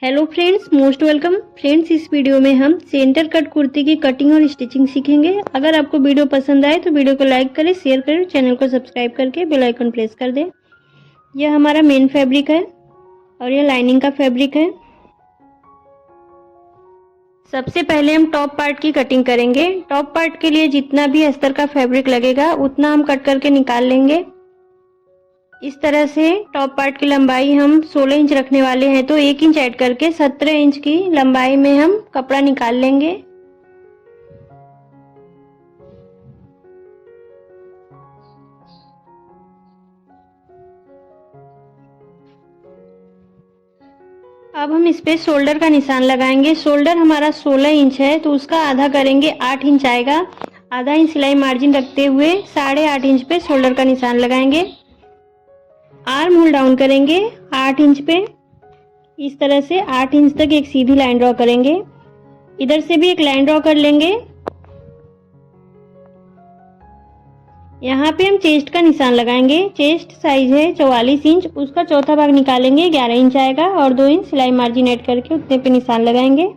Hello friends, most welcome. Friends, इस video में हम सेंटर कट कुर्ती की कटिंग और स्टिचिंग सीखेंगे। अगर आपको वीडियो पसंद आए तो वीडियो को लाइक करें, शेयर करें, चैनल को सब्सक्राइब करके बेल आइकन प्रेस कर दें। यह हमारा मेन फैब्रिक है और यह लाइनिंग का फैब्रिक है। सबसे पहले हम टॉप पार्ट की कटिंग करेंगे। टॉप पार्ट के लिए जितना भी अस्तर का फैब्रिक लगेगा उतना हम कट करके निकाल लेंगे। इस तरह से टॉप पार्ट की लंबाई हम 16 इंच रखने वाले हैं, तो 1 इंच ऐड करके 17 इंच की लंबाई में हम कपड़ा निकाल लेंगे। अब हम इस पे शोल्डर का निशान लगाएंगे। शोल्डर हमारा 16 इंच है तो उसका आधा करेंगे, 8 इंच आएगा। आधा इंच सिलाई मार्जिन रखते हुए 8.5 इंच पे शोल्डर का निशान लगाएंगे। आर्म होल डाउन करेंगे 8 इंच पे। इस तरह से 8 इंच तक एक सीधी लाइन ड्रॉ करेंगे। इधर से भी एक लाइन ड्रॉ कर लेंगे। यहाँ पे हम चेस्ट का निशान लगाएंगे। चेस्ट साइज है 44 इंच, उसका चौथा भाग निकालेंगे, 11 इंच आएगा और 2 इंच सिलाई मार्जिन ऐड करके उतने पे निशान लगाएंगे।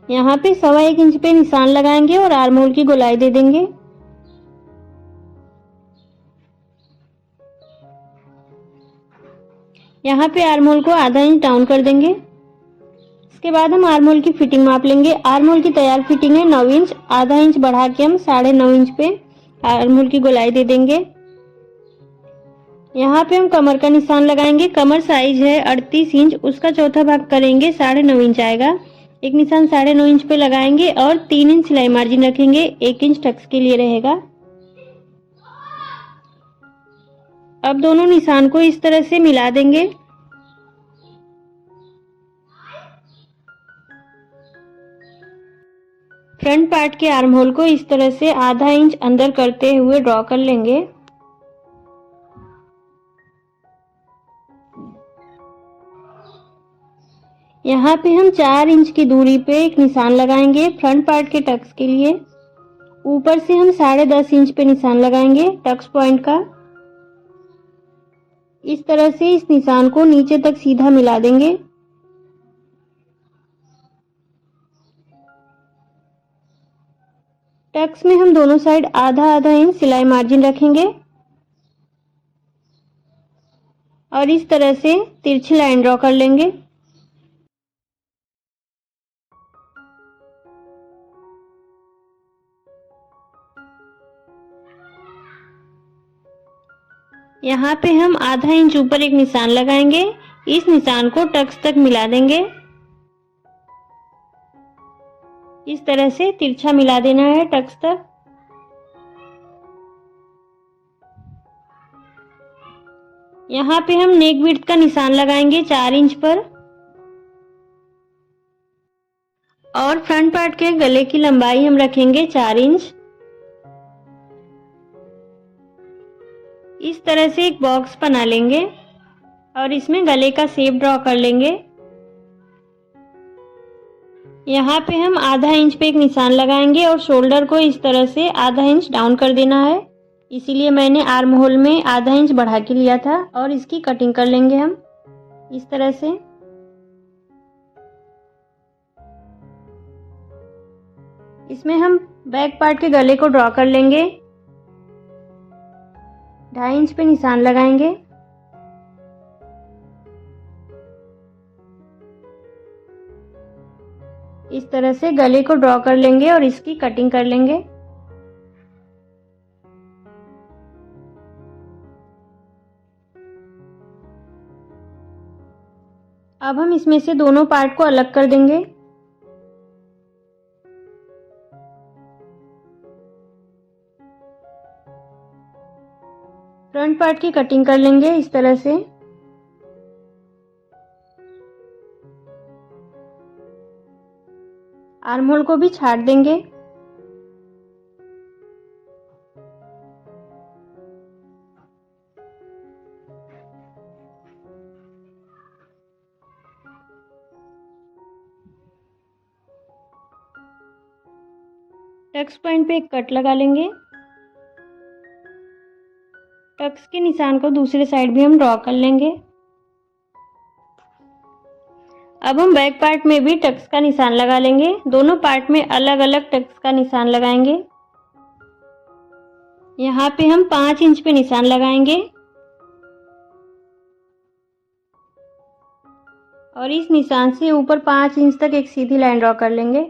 यहाँ पे 1.25 इंच पे निशान लगाएंगे और आर्म होल की गोलाई दे देंगे। यहाँ पे आर्म होल को आधा इंच डाउन कर देंगे। इसके बाद हम आर्म होल की फिटिंग माप लेंगे। आर्म होल की तैयार फिटिंग है 9 इंच। आधा इंच बढ़ा के हम 9.5 इंच पे आर्म होल की गोलाई दे देंगे। यहाँ पे हम कमर का निशान लगाएंगे। कमर साइज है 38 इंच, उसका चौथा भाग करेंगे, 9.5 इंच आएगा। एक निशान 9.5 इंच पे लगाएंगे और 3 इंच सिलाई मार्जिन रखेंगे, 1 इंच टक्स के लिए रहेगा। अब दोनों निशान को इस तरह से मिला देंगे। फ्रंट पार्ट के आर्म होल को इस तरह से आधा इंच अंदर करते हुए ड्रॉ कर लेंगे। यहाँ पे हम 4 इंच की दूरी पे एक निशान लगाएंगे फ्रंट पार्ट के टक्स के लिए। ऊपर से हम 10.5 इंच पे निशान लगाएंगे टक्स पॉइंट का। इस तरह से इस निशान को नीचे तक सीधा मिला देंगे। टक्स में हम दोनों साइड आधा आधा इंच सिलाई मार्जिन रखेंगे और इस तरह से तिरछी लाइन ड्रॉ कर लेंगे। यहाँ पे हम आधा इंच ऊपर एक निशान लगाएंगे। इस निशान को टक्स तक मिला देंगे। इस तरह से तिरछा मिला देना है टक्स तक। यहाँ पे हम नेक विड्थ का निशान लगाएंगे 4 इंच पर और फ्रंट पार्ट के गले की लंबाई हम रखेंगे 4 इंच। इस तरह से एक बॉक्स बना लेंगे और इसमें गले का शेप ड्रॉ कर लेंगे। यहाँ पे हम आधा इंच पे एक निशान लगाएंगे और शोल्डर को इस तरह से आधा इंच डाउन कर देना है। इसीलिए मैंने आर्म होल में आधा इंच बढ़ा के लिया था और इसकी कटिंग कर लेंगे हम इस तरह से। इसमें हम बैक पार्ट के गले को ड्रॉ कर लेंगे। 2.5 इंच पे निशान लगाएंगे। इस तरह से गले को ड्रॉ कर लेंगे और इसकी कटिंग कर लेंगे। अब हम इसमें से दोनों पार्ट को अलग कर देंगे। फ्रंट पार्ट की कटिंग कर लेंगे इस तरह से। आर्म होल को भी छाट देंगे। टक्स पॉइंट पे एक कट लगा लेंगे। टक्स के निशान को दूसरे साइड भी हम ड्रॉ कर लेंगे। अब हम बैक पार्ट में भी टक्स का निशान लगा लेंगे। दोनों पार्ट में अलग अलग टक्स का निशान लगाएंगे। यहाँ पे हम 5 इंच पे निशान लगाएंगे और इस निशान से ऊपर 5 इंच तक एक सीधी लाइन ड्रॉ कर लेंगे।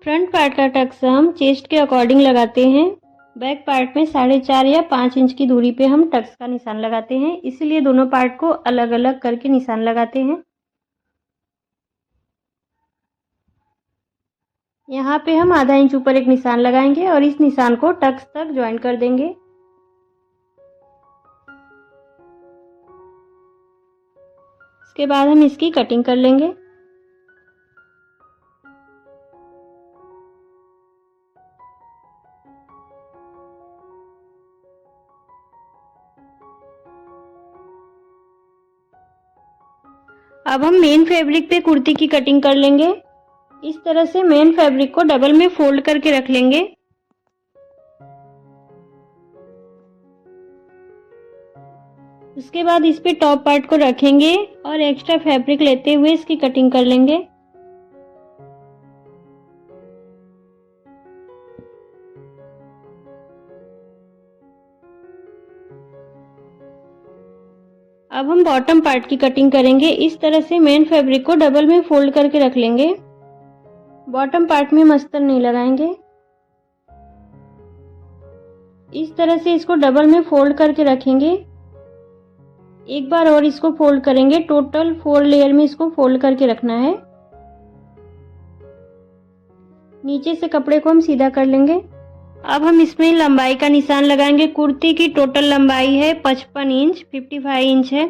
फ्रंट पार्ट का टक्स हम चेस्ट के अकॉर्डिंग लगाते हैं। बैक पार्ट में 4.5 या 5 इंच की दूरी पे हम टक्स का निशान लगाते हैं, इसीलिए दोनों पार्ट को अलग अलग करके निशान लगाते हैं। यहाँ पे हम आधा इंच ऊपर एक निशान लगाएंगे और इस निशान को टक्स तक ज्वाइन कर देंगे। इसके बाद हम इसकी कटिंग कर लेंगे। अब हम मेन फैब्रिक पे कुर्ती की कटिंग कर लेंगे। इस तरह से मेन फैब्रिक को डबल में फोल्ड करके रख लेंगे। उसके बाद इस पे टॉप पार्ट को रखेंगे और एक्स्ट्रा फैब्रिक लेते हुए इसकी कटिंग कर लेंगे। अब हम बॉटम पार्ट की कटिंग करेंगे। इस तरह से मेन फैब्रिक को डबल में फोल्ड करके रख लेंगे। बॉटम पार्ट में अस्तर नहीं लगाएंगे। इस तरह से इसको डबल में फोल्ड करके रखेंगे। एक बार और इसको फोल्ड करेंगे। टोटल 4 लेयर में इसको फोल्ड करके रखना है। नीचे से कपड़े को हम सीधा कर लेंगे। अब हम इसमें लंबाई का निशान लगाएंगे। कुर्ती की टोटल लंबाई है 55 इंच, 55 इंच है।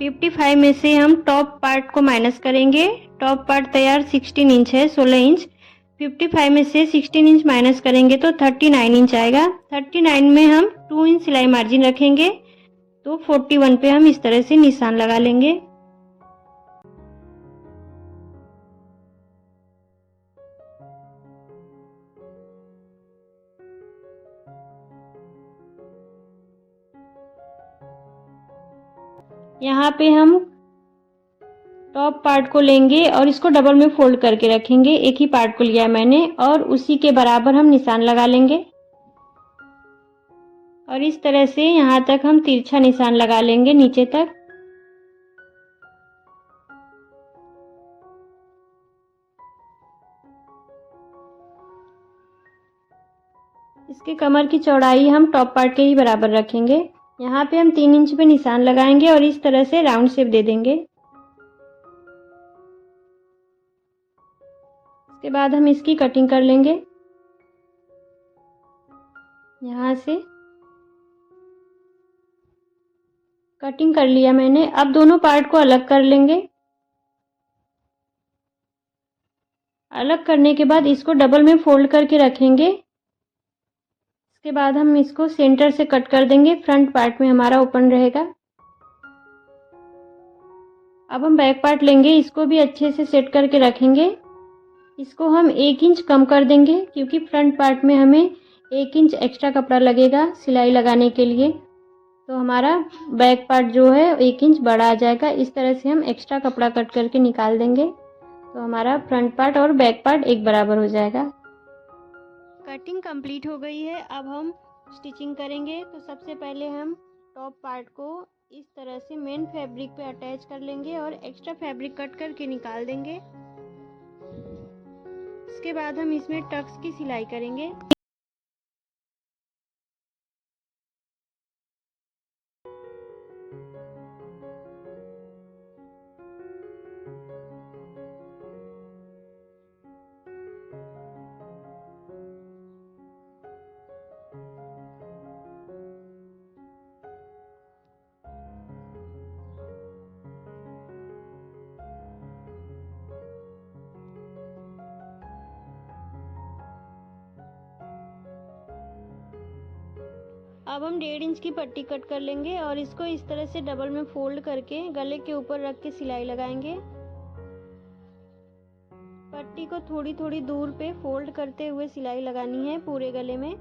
55 में से हम टॉप पार्ट को माइनस करेंगे। टॉप पार्ट तैयार 16 इंच है, 16 इंच। 55 में से 16 इंच माइनस करेंगे तो 39 इंच आएगा। 39 में हम 2 इंच सिलाई मार्जिन रखेंगे तो 41 पे हम इस तरह से निशान लगा लेंगे। यहाँ पे हम टॉप पार्ट को लेंगे और इसको डबल में फोल्ड करके रखेंगे। एक ही पार्ट को लिया मैंने और उसी के बराबर हम निशान लगा लेंगे और इस तरह से यहाँ तक हम तिरछा निशान लगा लेंगे नीचे तक। इसके कमर की चौड़ाई हम टॉप पार्ट के ही बराबर रखेंगे। यहाँ पे हम 3 इंच पे निशान लगाएंगे और इस तरह से राउंड शेप दे देंगे। इसके बाद हम इसकी कटिंग कर लेंगे। यहाँ से कटिंग कर लिया मैंने। अब दोनों पार्ट को अलग कर लेंगे। अलग करने के बाद इसको डबल में फोल्ड करके रखेंगे। इसके बाद हम इसको सेंटर से कट कर देंगे। फ्रंट पार्ट में हमारा ओपन रहेगा। अब हम बैक पार्ट लेंगे, इसको भी अच्छे से सेट करके रखेंगे। इसको हम 1 इंच कम कर देंगे क्योंकि फ्रंट पार्ट में हमें 1 इंच एक्स्ट्रा कपड़ा लगेगा सिलाई लगाने के लिए, तो हमारा बैक पार्ट जो है 1 इंच बड़ा आ जाएगा। इस तरह से हम एक्स्ट्रा कपड़ा कट करके निकाल देंगे तो हमारा फ्रंट पार्ट और बैक पार्ट एक बराबर हो जाएगा। कटिंग कंप्लीट हो गई है। अब हम स्टिचिंग करेंगे। तो सबसे पहले हम टॉप पार्ट को इस तरह से मेन फैब्रिक पे अटैच कर लेंगे और एक्स्ट्रा फैब्रिक कट करके निकाल देंगे। इसके बाद हम इसमें टक्स की सिलाई करेंगे। अब हम 1.5 इंच की पट्टी कट कर लेंगे और इसको इस तरह से डबल में फोल्ड करके गले के ऊपर रख के सिलाई लगाएंगे। पट्टी को थोड़ी थोड़ी दूर पे फोल्ड करते हुए सिलाई लगानी है पूरे गले में।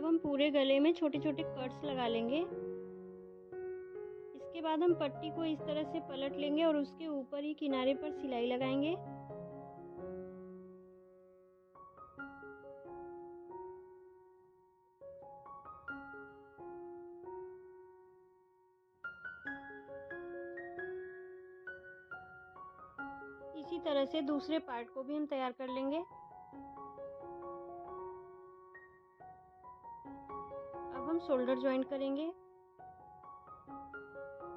अब हम पूरे गले में छोटे छोटे कट्स लगा लेंगे। इसके बाद हम पट्टी को इस तरह से पलट लेंगे और उसके ऊपर ही किनारे पर सिलाई लगाएंगे। इसी तरह से दूसरे पार्ट को भी हम तैयार कर लेंगे। अब हम शोल्डर ज्वाइंट करेंगे।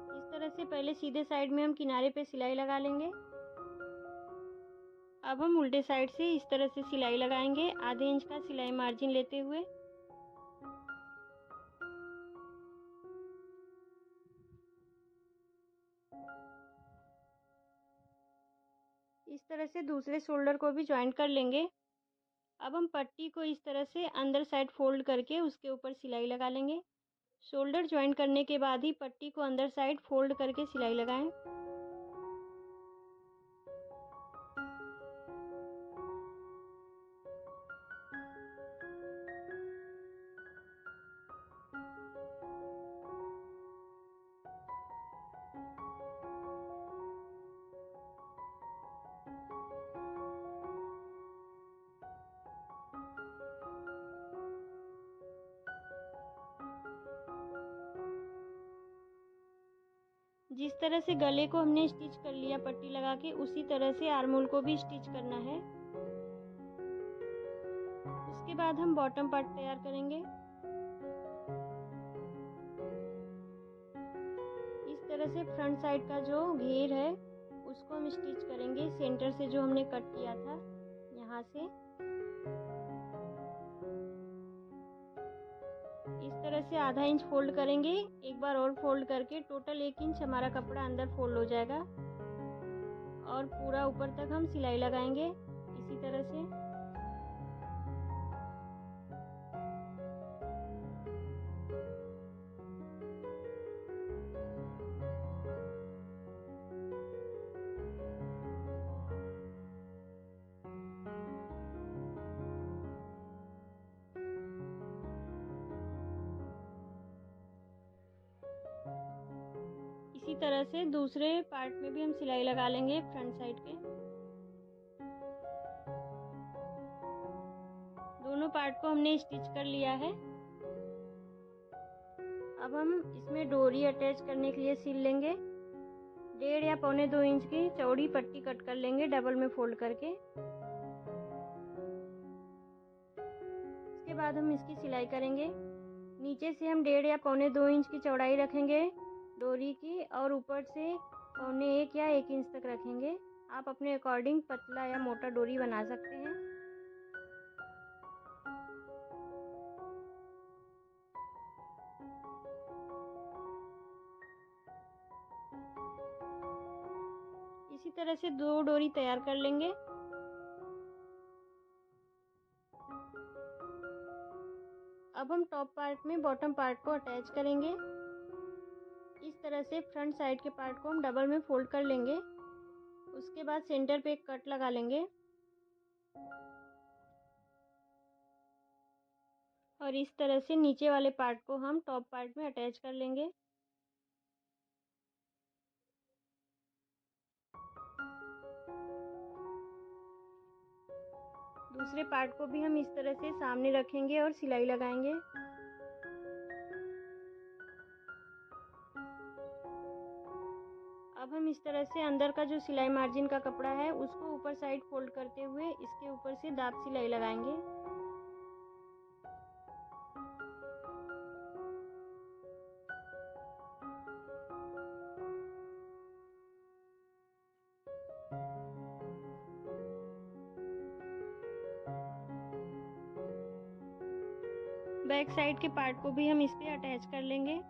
इस तरह से पहले सीधे साइड में हम किनारे पे सिलाई लगा लेंगे। अब हम उल्टे साइड से इस तरह से सिलाई लगाएंगे, आधे इंच का सिलाई मार्जिन लेते हुए। इस तरह से दूसरे शोल्डर को भी ज्वाइंट कर लेंगे। अब हम पट्टी को इस तरह से अंदर साइड फोल्ड करके उसके ऊपर सिलाई लगा लेंगे। शोल्डर ज्वाइंट करने के बाद ही पट्टी को अंदर साइड फोल्ड करके सिलाई लगाएं। जिस तरह से गले को हमने स्टिच कर लिया पट्टी लगा के, उसी तरह से आर्म होल को भी स्टिच करना है। उसके बाद हम बॉटम पार्ट तैयार करेंगे। इस तरह से फ्रंट साइड का जो घेर है उसको हम स्टिच करेंगे, सेंटर से जो हमने कट किया था यहाँ से। इस तरह से आधा इंच फोल्ड करेंगे, एक बार और फोल्ड करके टोटल 1 इंच हमारा कपड़ा अंदर फोल्ड हो जाएगा और पूरा ऊपर तक हम सिलाई लगाएंगे इसी तरह से। इसी तरह से दूसरे पार्ट में भी हम सिलाई लगा लेंगे फ्रंट साइड के। दोनों पार्ट को हमने स्टिच कर लिया है। अब हम इसमें डोरी अटैच करने के लिए सिल लेंगे। 1.5 या 1.25 इंच की चौड़ी पट्टी कट कर लेंगे डबल में फोल्ड करके। इसके बाद हम इसकी सिलाई करेंगे। नीचे से हम 1.5 या 1.25 इंच की चौड़ाई रखेंगे डोरी की और ऊपर से 1.25 या 1 इंच तक रखेंगे। आप अपने अकॉर्डिंग पतला या मोटा डोरी बना सकते हैं। इसी तरह से 2 डोरी तैयार कर लेंगे। अब हम टॉप पार्ट में बॉटम पार्ट को अटैच करेंगे। इस तरह से फ्रंट साइड के पार्ट को हम डबल में फोल्ड कर लेंगे। उसके बाद सेंटर पे एक कट लगा लेंगे और इस तरह से नीचे वाले पार्ट को हम टॉप पार्ट में अटैच कर लेंगे। दूसरे पार्ट को भी हम इस तरह से सामने रखेंगे और सिलाई लगाएंगे। अब हम इस तरह से अंदर का जो सिलाई मार्जिन का कपड़ा है उसको ऊपर साइड फोल्ड करते हुए इसके ऊपर से दाब सिलाई लगाएंगे। बैक साइड के पार्ट को भी हम इस पे अटैच कर लेंगे।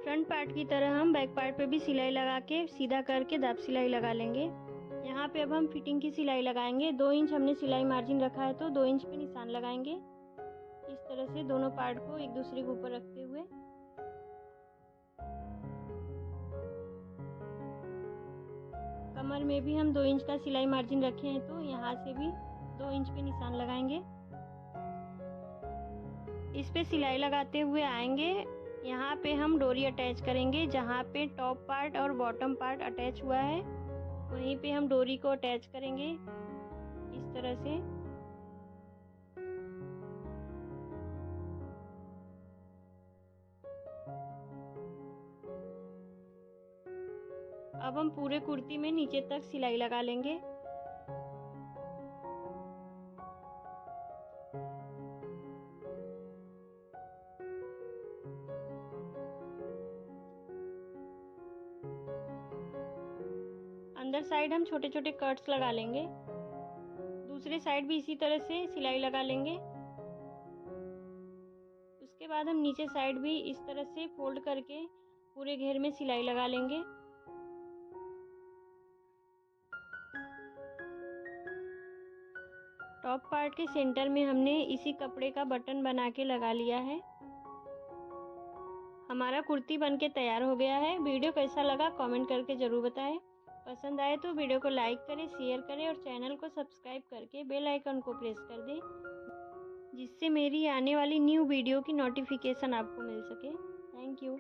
फ्रंट पार्ट की तरह हम बैक पार्ट पे भी सिलाई लगा के सीधा करके दाब सिलाई लगा लेंगे। यहाँ पे अब हम फिटिंग की सिलाई लगाएंगे। 2 इंच हमने सिलाई मार्जिन रखा है तो 2 इंच पे निशान लगाएंगे। इस तरह से दोनों पार्ट को एक दूसरे के ऊपर रखते हुए। कमर में भी हम 2 इंच का सिलाई मार्जिन रखे हैं तो यहाँ से भी 2 इंच पे निशान लगाएंगे। इस पे सिलाई लगाते हुए आएंगे, यहाँ पे हम डोरी अटैच करेंगे। जहाँ पे टॉप पार्ट और बॉटम पार्ट अटैच हुआ है वहीं पे हम डोरी को अटैच करेंगे इस तरह से। अब हम पूरे कुर्ती में नीचे तक सिलाई लगा लेंगे। अंदर साइड हम छोटे छोटे कट्स लगा लेंगे। दूसरे साइड भी इसी तरह से सिलाई लगा लेंगे। उसके बाद हम नीचे साइड भी इस तरह से फोल्ड करके पूरे घेर में सिलाई लगा लेंगे। टॉप पार्ट के सेंटर में हमने इसी कपड़े का बटन बना के लगा लिया है। हमारा कुर्ती बनके तैयार हो गया है। वीडियो कैसा लगा कमेंट करके ज़रूर बताएं। पसंद आए तो वीडियो को लाइक करें, शेयर करें और चैनल को सब्सक्राइब करके बेल आइकन को प्रेस कर दें, जिससे मेरी आने वाली न्यू वीडियो की नोटिफिकेशन आपको मिल सके। Thank you.